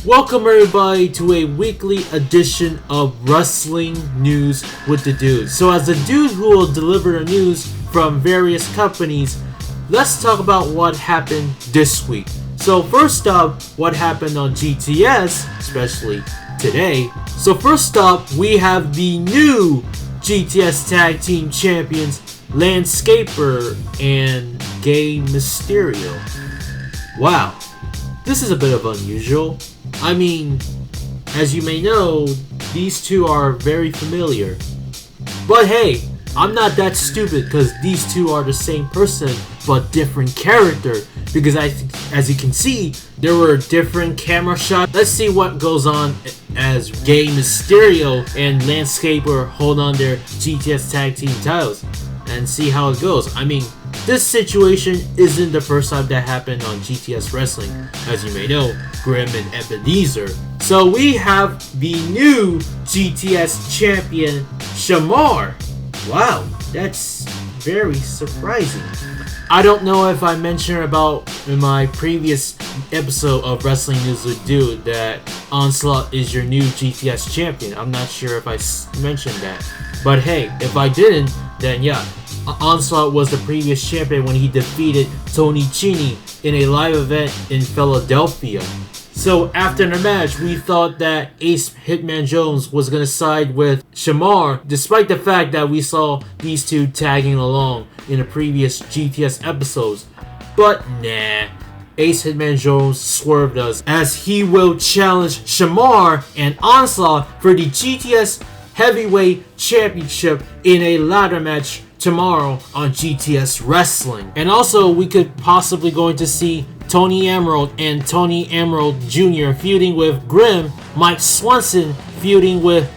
Welcome everybody to a weekly edition of Wrestling News with the Dudes. So as the dude who will deliver the news from various companies, let's talk about what happened this week. So first up, what happened on GTS, especially today. So first up, we have the new GTS Tag Team Champions, Landscaper and Gay Mysterio. Wow, this is a bit of unusual. I mean, as you may know, these two are very familiar. But hey, I'm not that stupid because these two are the same person but different character. Because as you can see, there were different camera shots. Let's see what goes on as Gay Mysterio and Landscaper hold on their GTS Tag Team titles and see how it goes. I mean, this situation isn't the first time that happened on GTS Wrestling, as you may know, Grimm and Ebenezer. So we have the new GTS champion, Shamar. Wow, that's very surprising. I don't know if I mentioned about in my previous episode of Wrestling News with Dude that Onslaught is your new GTS champion. I'm not sure if I mentioned that. But hey, if I didn't, then yeah. Onslaught was the previous champion when he defeated Tony Chini in a live event in Philadelphia. So after the match, we thought that Ace Hitman Jones was going to side with Shamar, despite the fact that we saw these two tagging along in the previous GTS episodes. But nah, Ace Hitman Jones swerved us as he will challenge Shamar and Onslaught for the GTS Heavyweight Championship in a ladder match tomorrow on GTS Wrestling. And also, we could possibly going to see Tony Emerald and Tony Emerald Jr. feuding with Grimm, Mike Swanson feuding with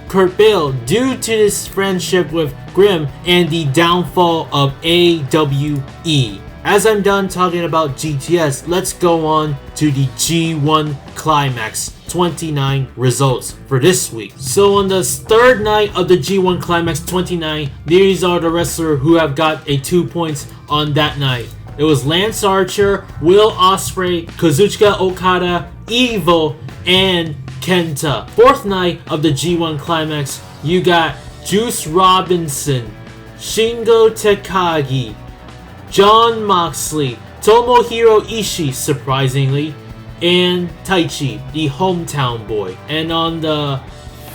Kurt Bale due to his friendship with Grimm and the downfall of AEW. As I'm done talking about GTS, let's go on to the G1 Climax 29 results for this week. So on the third night of the G1 Climax 29, these are the wrestlers who have got a 2 points on that night. It was Lance Archer, Will Ospreay, Kazuchika Okada, Evil, and Kenta. Fourth night of the G1 Climax, you got Juice Robinson, Shingo Takagi, Jon Moxley, Tomohiro Ishii, surprisingly, and Taichi, the hometown boy. And on the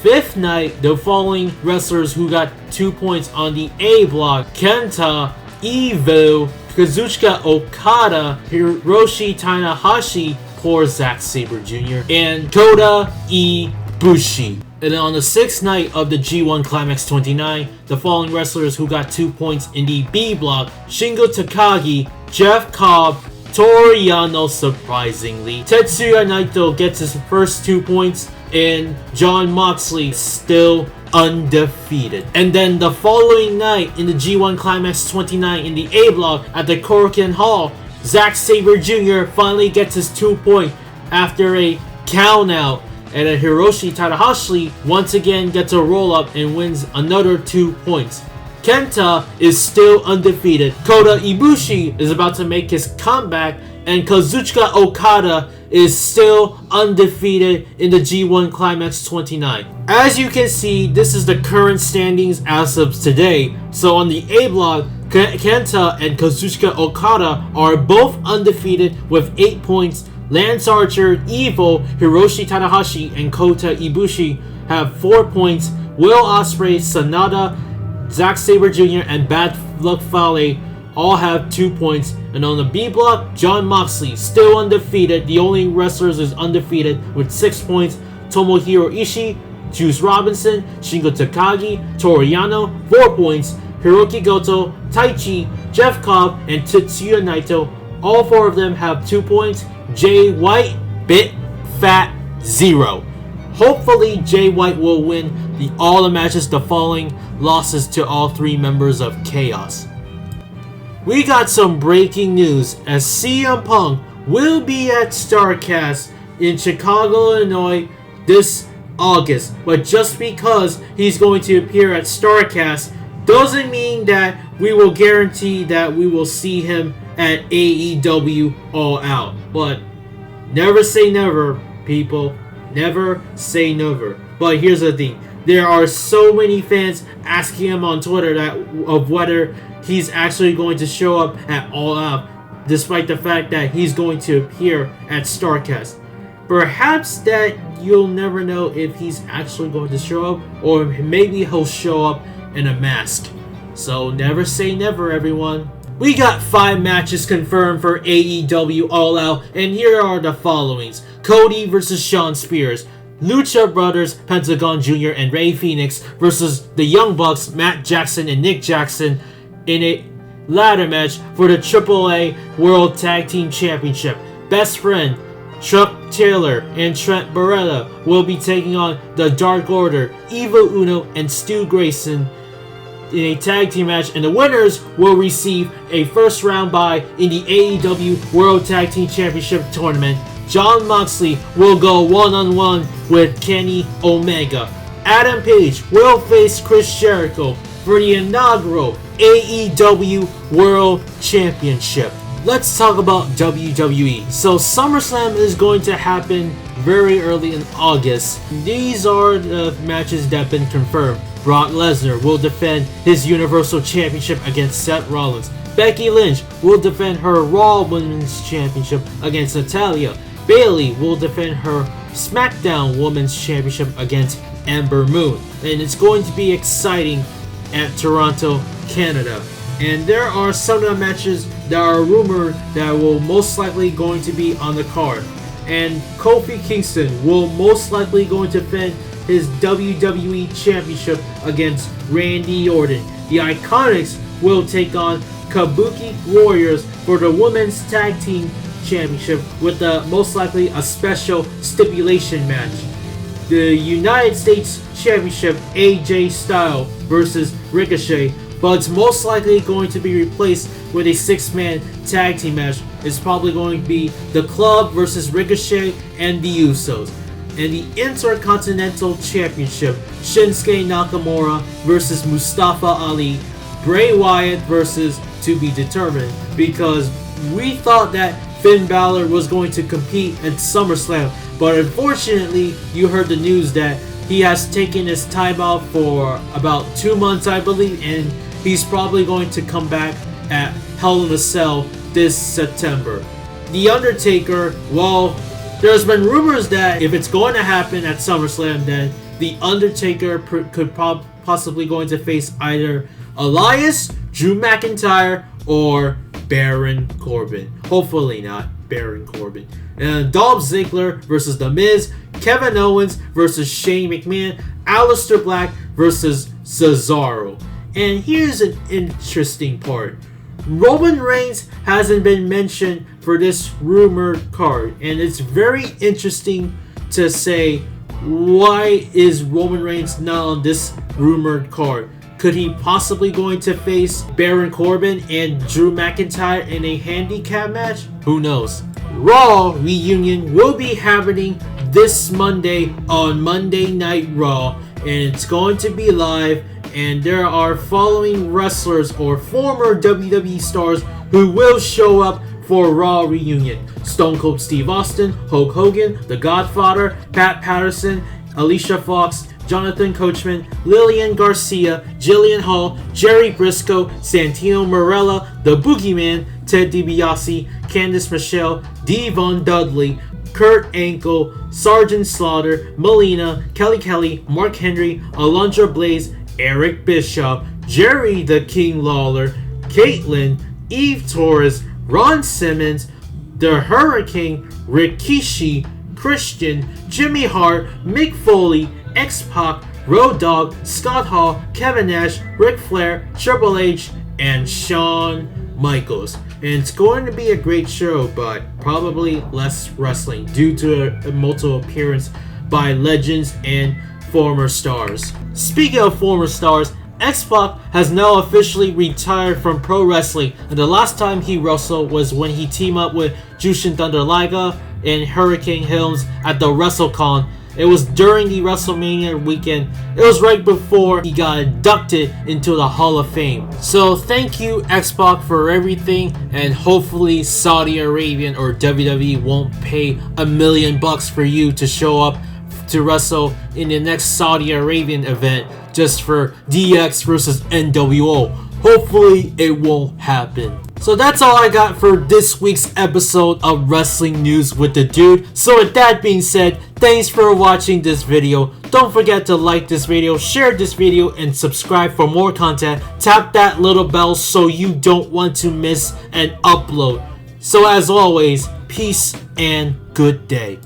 fifth night, the following wrestlers who got 2 points on the A block: Kenta, Evil, Kazuchika Okada, Hiroshi Tanahashi, poor Zack Sabre Jr., and Kota Ibushi. And then on the sixth night of the G1 Climax 29, the following wrestlers who got 2 points in the B block: Shingo Takagi, Jeff Cobb, Toru Yano, surprisingly. Tetsuya Naito gets his first 2 points, and Jon Moxley still undefeated. And then the following night in the G1 Climax 29 in the A block at the Korakuen Hall, Zack Sabre Jr. finally gets his 2 point after a count out. And then Hiroshi Tanahashi once again gets a roll up and wins another 2 points. Kenta is still undefeated. Kota Ibushi is about to make his comeback, and Kazuchika Okada is still undefeated in the G1 Climax 29. As you can see, this is the current standings as of today. So on the A block, Kenta and Kazuchika Okada are both undefeated with 8 points. Lance Archer, Evil, Hiroshi Tanahashi, and Kota Ibushi have 4 points. Will Ospreay, Sanada, Zack Sabre Jr., and Bad Luck Fale all have 2 points. And on the B block, Jon Moxley, still undefeated. The only wrestlers is undefeated with 6 points. Tomohiro Ishii, Juice Robinson, Shingo Takagi, Toru Yano, 4 points. Hiroki Goto, Taichi, Jeff Cobb, and Tetsuya Naito, all 4 of them have 2 points. Jay White, Bit Fat 0. Hopefully Jay White will win all the matches. The following losses to all 3 members of Chaos. We got some breaking news as CM Punk will be at StarCast in Chicago, Illinois this August. But just because he's going to appear at StarCast doesn't mean that we will guarantee that we will see him at AEW All Out. But never say never. People, never say never. But here's the thing. There are so many fans asking him on Twitter of whether he's actually going to show up at All Out, despite the fact that he's going to appear at StarCast. Perhaps that you'll never know if he's actually going to show up, or maybe he'll show up in a mask. So never say never, everyone. We got 5 matches confirmed for AEW All Out, and here are the followings. Cody versus Shawn Spears. Lucha Brothers, Pentagon Jr. and Rey Fenix versus the Young Bucks, Matt Jackson and Nick Jackson in a ladder match for the AAA World Tag Team Championship. Best Friend, Chuck Taylor and Trent Beretta will be taking on the Dark Order, Evil Uno and Stu Grayson in a tag team match, and the winners will receive a first round bye in the AEW World Tag Team Championship Tournament. Jon Moxley will go one-on-one with Kenny Omega. Adam Page will face Chris Jericho for the inaugural AEW World Championship. Let's talk about WWE. So SummerSlam is going to happen very early in August. These are the matches that have been confirmed. Brock Lesnar will defend his Universal Championship against Seth Rollins. Becky Lynch will defend her Raw Women's Championship against Natalya. Bayley will defend her SmackDown Women's Championship against Ember Moon. And it's going to be exciting at Toronto, Canada. And there are some of the matches that are rumored that will most likely going to be on the card. And Kofi Kingston will most likely going to defend his WWE Championship against Randy Orton. The Iconics will take on Kabuki Warriors for the Women's Tag Team Championship with most likely a special stipulation match. The United States Championship, AJ Styles versus Ricochet, but it's most likely going to be replaced with a 6-man tag team match. It's probably going to be the Club versus Ricochet and the Usos. And the Intercontinental Championship, Shinsuke Nakamura versus Mustafa Ali, Bray Wyatt versus to be determined, because we thought that Finn Balor was going to compete at SummerSlam, but unfortunately you heard the news that he has taken his time out for about 2 months, I believe, and he's probably going to come back at Hell in a Cell this September. The Undertaker, well, there's been rumors that if it's going to happen at SummerSlam, then The Undertaker could possibly going to face either Elias, Drew McIntyre, or Baron Corbin. Hopefully not Baron Corbin. And Dolph Ziggler versus The Miz, Kevin Owens versus Shane McMahon, Aleister Black versus Cesaro. And here's an interesting part. Roman Reigns hasn't been mentioned for this rumored card, and it's very interesting to say, why is Roman Reigns not on this rumored card? Could he possibly going to face Baron Corbin and Drew McIntyre in a handicap match? Who knows? Raw Reunion will be happening this Monday on Monday Night Raw, and it's going to be live, and there are following wrestlers or former WWE stars who will show up for Raw Reunion. Stone Cold Steve Austin, Hulk Hogan, The Godfather, Pat Patterson, Alicia Fox, Jonathan Coachman, Lillian Garcia, Jillian Hall, Jerry Briscoe, Santino Marella, The Boogeyman, Ted DiBiase, Candice Michelle, Devon Dudley, Kurt Angle, Sergeant Slaughter, Melina, Kelly, Mark Henry, Alundra Blaze, Eric Bischoff, Jerry the King Lawler, Caitlyn, Eve Torres, Ron Simmons, The Hurricane, Rikishi, Christian, Jimmy Hart, Mick Foley, X-Pac, Road Dogg, Scott Hall, Kevin Nash, Ric Flair, Triple H, and Shawn Michaels. And it's going to be a great show, but probably less wrestling due to a multiple appearance by legends and former stars. Speaking of former stars, X-Pac has now officially retired from pro wrestling, and the last time he wrestled was when he teamed up with Jushin Thunder Liger and Hurricane Helms at the WrestleCon, It was during the WrestleMania weekend. It was right before he got inducted into the Hall of Fame. So thank you, X-Pac, for everything, and hopefully Saudi Arabian or WWE won't pay $1 million for you to show up to wrestle in the next Saudi Arabian event just for DX versus NWO. Hopefully it won't happen. So that's all I got for this week's episode of Wrestling News with the Dude. So with that being said, thanks for watching this video. Don't forget to like this video, share this video, and subscribe for more content. Tap that little bell so you don't want to miss an upload. So as always, peace and good day.